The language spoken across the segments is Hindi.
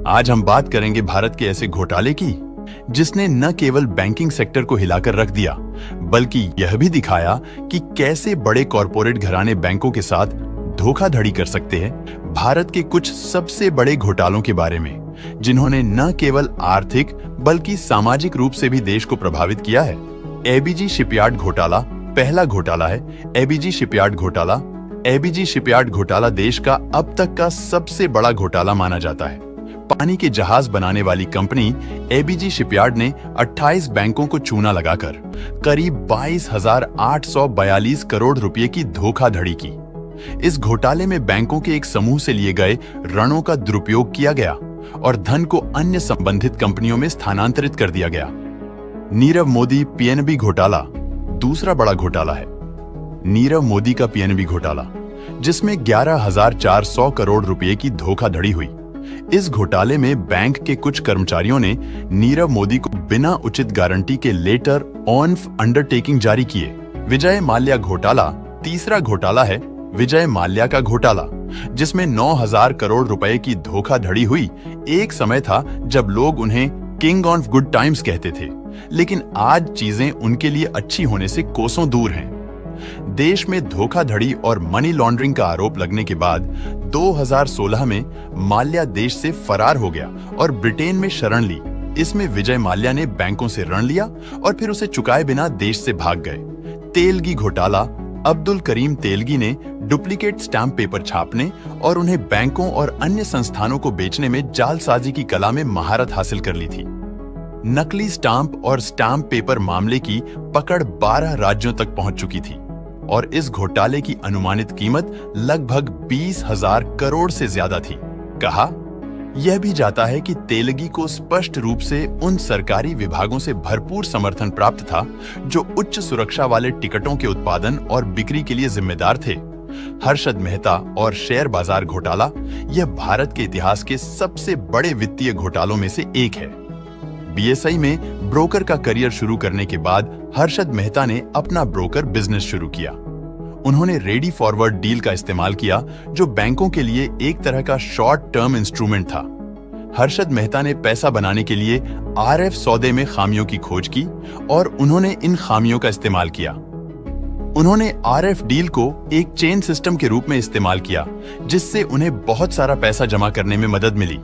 आज हम बात करेंगे भारत के ऐसे घोटाले की जिसने न केवल बैंकिंग सेक्टर को हिलाकर रख दिया बल्कि यह भी दिखाया कि कैसे बड़े कॉरपोरेट घराने बैंकों के साथ धोखाधड़ी कर सकते हैं। भारत के कुछ सबसे बड़े घोटालों के बारे में जिन्होंने न केवल आर्थिक बल्कि सामाजिक रूप से भी देश को प्रभावित किया है। एबीजी शिपयार्ड घोटाला पहला घोटाला है। एबीजी शिपयार्ड घोटाला एबीजी शिपयार्ड घोटाला देश का अब तक का सबसे बड़ा घोटाला माना जाता है। पानी के जहाज बनाने वाली कंपनी एबीजी शिपयार्ड ने 28 बैंकों को चूना लगाकर करीब 22,842 करोड़ रुपए की धोखाधड़ी की। इस घोटाले में बैंकों के एक समूह से लिए गए ऋणों का दुरुपयोग किया गया और धन को अन्य संबंधित कंपनियों में स्थानांतरित कर दिया गया। नीरव मोदी पीएनबी घोटाला दूसरा बड़ा घोटाला है। नीरव मोदी का पीएनबी घोटाला जिसमें 11,400 करोड़ रुपए की धोखाधड़ी हुई। इस घोटाले में बैंक के कुछ कर्मचारियों ने नीरव मोदी को बिना उचित गारंटी के लेटर ऑन अंडरटेकिंग जारी किए। विजय माल्या घोटाला तीसरा घोटाला है। विजय माल्या का घोटाला जिसमें 9,000 करोड़ रुपए की धोखाधड़ी हुई। एक समय था जब लोग उन्हें किंग ऑफ गुड टाइम्स कहते थे, लेकिन आज चीजें उनके लिए अच्छी होने से कोसों दूर हैं। देश में धोखाधड़ी और मनी लॉन्ड्रिंग का आरोप लगने के बाद 2016 में माल्या देश से फरार हो गया और ब्रिटेन में शरण ली। इसमें विजय माल्या ने बैंकों से ऋण लिया और फिर उसे चुकाए बिना देश से भाग गए। तेलगी घोटाला अब्दुल करीम तेलगी ने डुप्लीकेट स्टैम्प पेपर छापने और उन्हें बैंकों और अन्य संस्थानों को बेचने में जालसाजी की कला में महारत हासिल कर ली थी। नकली स्टाम्प और स्टैम्प पेपर मामले की पकड़ 12 राज्यों तक पहुंच चुकी थी और इस घोटाले की अनुमानित कीमत लगभग 20,000 करोड़ से ज्यादा थी। कहा यह भी जाता है कि तेलगी को स्पष्ट रूप से उन सरकारी विभागों से भरपूर समर्थन प्राप्त था जो उच्च सुरक्षा वाले टिकटों के उत्पादन और बिक्री के लिए जिम्मेदार थे। हर्षद मेहता और शेयर बाजार घोटाला यह भारत के इतिहास के सबसे बड़े वित्तीय घोटालों में से एक है। बीएसई में ब्रोकर का करियर शुरू करने के बाद हर्षद मेहता ने अपना ब्रोकर बिजनेस शुरू किया। उन्होंने रेडी फॉरवर्ड डील का इस्तेमाल किया जो बैंकों के लिए एक तरह का शॉर्ट टर्म इंस्ट्रूमेंट था। हर्षद मेहता ने पैसा बनाने के लिए आरएफ सौदे में खामियों की खोज की और उन्होंने इन खामियों का इस्तेमाल किया। उन्होंने आरएफ डील को एक चेन सिस्टम के रूप में इस्तेमाल किया जिससे उन्हें बहुत सारा पैसा जमा करने में मदद मिली।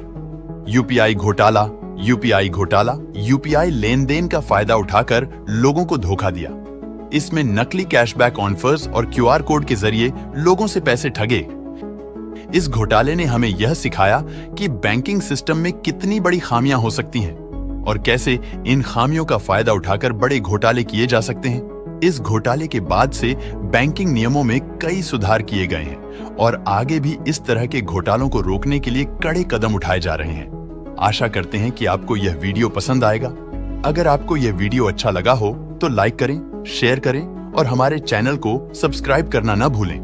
यूपीआई घोटाला यूपीआई लेन देन का फायदा उठाकर लोगों को धोखा दिया। इसमें नकली कैशबैक ऑफर्स और क्यूआर कोड के जरिए लोगों से पैसे ठगे। इस घोटाले ने हमें यह सिखाया कि बैंकिंग सिस्टम में कितनी बड़ी खामियां हो सकती हैं और कैसे इन खामियों का फायदा उठाकर बड़े घोटाले किए जा सकते हैं। इस घोटाले के बाद से बैंकिंग नियमों में कई सुधार किए गए हैं और आगे भी इस तरह के घोटालों को रोकने के लिए कड़े कदम उठाए जा रहे हैं। आशा करते हैं कि आपको यह वीडियो पसंद आएगा। अगर आपको यह वीडियो अच्छा लगा हो तो लाइक करें, शेयर करें और हमारे चैनल को सब्सक्राइब करना न भूलें।